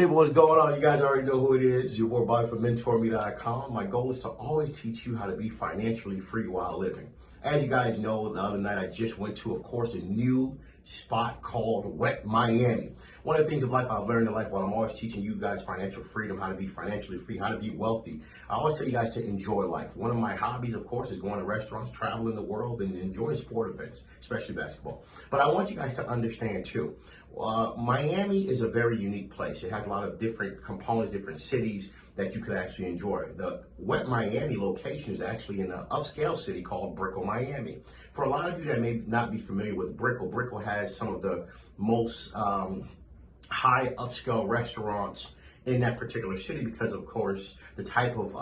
People, what's going on? You guys already know who it is. Your boy Bobby from MentorMe.com. My goal is to always teach you how to be financially free while living. As you guys know, the other night I just went to, of course, a new spot called Wet Miami. One of the things of life I've learned in life while I'm always teaching you guys financial freedom, how to be financially free, how to be wealthy. I always tell you guys to enjoy life. One of my hobbies, of course, is going to restaurants, traveling the world, and enjoying sport events, especially basketball. But I want you guys to understand, too, Miami is a very unique place. It has a lot of different components, different cities that you could actually enjoy. The Wet Miami location is actually in an upscale city called Brickell, Miami. For a lot of you that may not be familiar with Brickell, Brickell has some of the most high upscale restaurants in that particular city because, of course, the type of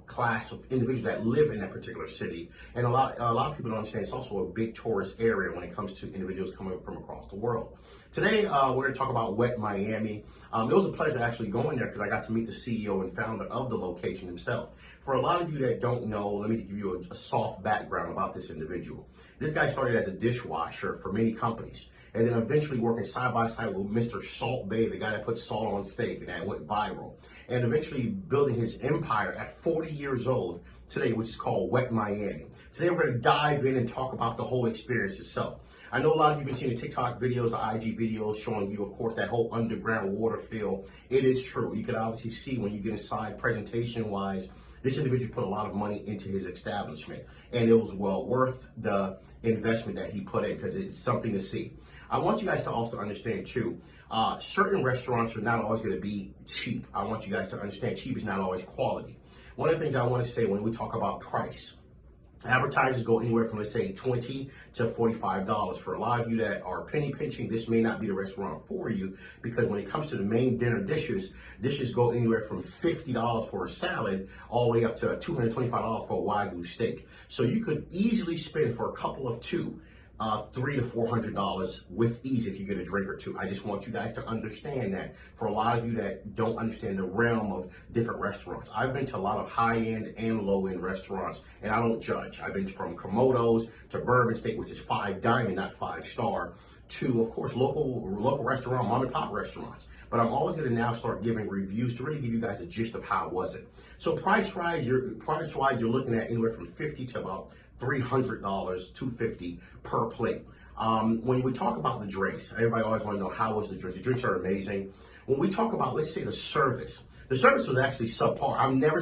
class of individuals that live in that particular city. And a lot of people don't understand it's also a big tourist area when it comes to individuals coming from across the world. Today, we're going to talk about Wet Miami. It was a pleasure actually going there because I got to meet the CEO and founder of the location himself. For a lot of you that don't know, let me give you a soft background about this individual. This guy started as a dishwasher for many companies, and then eventually working side by side with Mr. Salt Bae, the guy that put salt on steak, and that went viral. And eventually building his empire at 40 years old today, which is called Wet Miami. Today we're going to dive in and talk about the whole experience itself. I know a lot of you have been seeing the TikTok videos, the IG videos showing you, of course, that whole underground water feel. It is true. You can obviously see when you get inside presentation-wise, this individual put a lot of money into his establishment, and it was well worth the investment that he put in because it's something to see. I want you guys to also understand, too, certain restaurants are not always going to be cheap. I want you guys to understand cheap is not always quality. One of the things I want to say when we talk about price, advertisers go anywhere from, let's say, $20 to $45. For a lot of you that are penny pinching, this may not be the restaurant for you because when it comes to the main dinner dishes go anywhere from $50 for a salad all the way up to $225 for a Wagyu steak. So you could easily spend for a couple of $300 to $400 with ease if you get a drink or two. I just want you guys to understand that for a lot of you that don't understand the realm of different restaurants. I've been to a lot of high-end and low-end restaurants, and I don't judge. I've been from Komodo's to Bourbon Steak, which is 5 diamond, not 5-star, to, of course, local restaurant, mom and pop restaurants. But I'm always going to now start giving reviews to really give you guys a gist of how was it. So price-wise, you're looking at anywhere from $50 to about $300, $250 per plate. When we talk about the drinks, everybody always want to know how was the drinks. The drinks are amazing. When we talk about, let's say, the service was actually subpar. I've never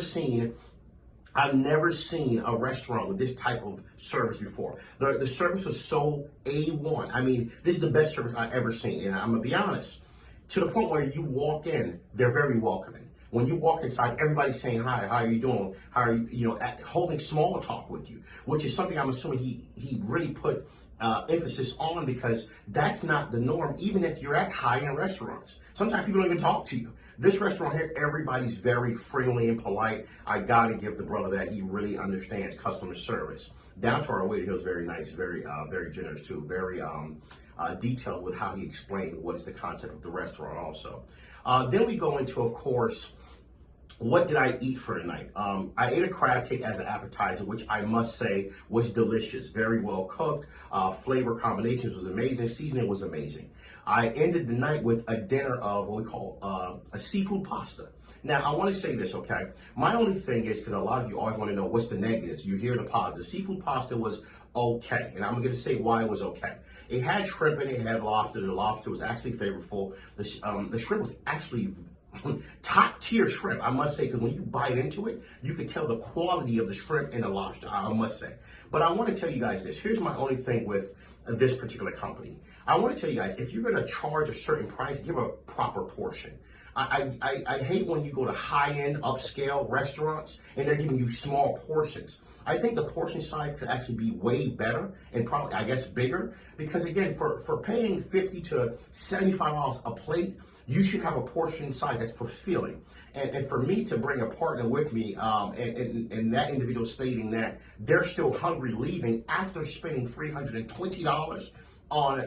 seen a restaurant with this type of service before. The service was so A1. I mean, this is the best service I've ever seen. And I'm going to be honest, to the point where you walk in, they're very welcoming. When you walk inside, everybody's saying hi, how are you doing? How are you, holding small talk with you, which is something I'm assuming he really put emphasis on because that's not the norm, even if you're at high-end restaurants. Sometimes people don't even talk to you. This restaurant here, everybody's very friendly and polite. I gotta give the brother that he really understands customer service. Down to our waiter, he was very nice, very generous too, very detailed with how he explained what is the concept of the restaurant also. Then we go into, of course, what did I eat for the night? I ate a crab cake as an appetizer, which I must say was delicious. Very well cooked. Flavor combinations was amazing. Seasoning was amazing. I ended the night with a dinner of what we call a seafood pasta. Now, I want to say this, okay? My only thing is, because a lot of you always want to know what's the negatives. You hear the positive. Seafood pasta was okay, and I'm going to say why it was okay. It had shrimp in it. It had lobster. The lobster was actually flavorful. The shrimp was actually top tier shrimp, I must say, because when you bite into it, you can tell the quality of the shrimp and the lobster, I must say. But I want to tell you guys this. Here's my only thing with this particular company. I want to tell you guys, if you're going to charge a certain price, give a proper portion. I hate when you go to high-end, upscale restaurants and they're giving you small portions. I think the portion size could actually be way better and probably, I guess, bigger. Because again, for paying $50 to $75 a plate, you should have a portion size that's fulfilling. And for me to bring a partner with me, and that individual stating that they're still hungry leaving after spending $320 on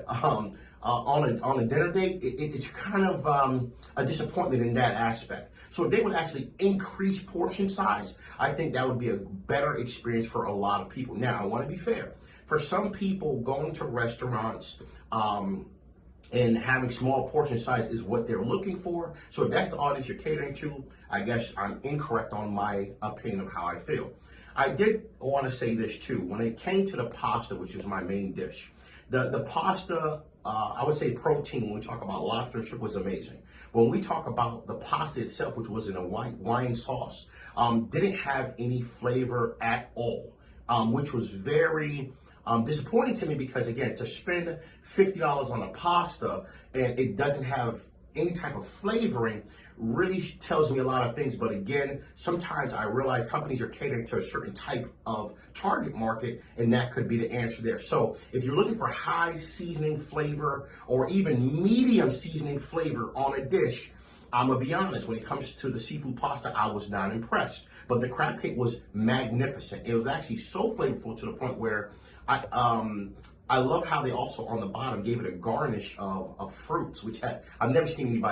a dinner date, it's kind of a disappointment in that aspect. So if they would actually increase portion size, I think that would be a better experience for a lot of people. Now, I want to be fair. For some people, going to restaurants and having small portion size is what they're looking for. So if that's the audience you're catering to, I guess I'm incorrect on my opinion of how I feel. I did want to say this too. When it came to the pasta, which is my main dish, the pasta, I would say protein, when we talk about lobster and shrimp, was amazing. When we talk about the pasta itself, which was in a white wine sauce, didn't have any flavor at all, which was very disappointing to me because, again, to spend $50 on a pasta and it doesn't have any type of flavoring really tells me a lot of things. But again, sometimes I realize companies are catering to a certain type of target market, and that could be the answer there. So if you're looking for high seasoning flavor or even medium seasoning flavor on a dish, I'm gonna be honest, when it comes to the seafood pasta, I was not impressed. But the crab cake was magnificent. It was actually so flavorful to the point where I love how they also on the bottom gave it a garnish of fruits, which I've never seen anybody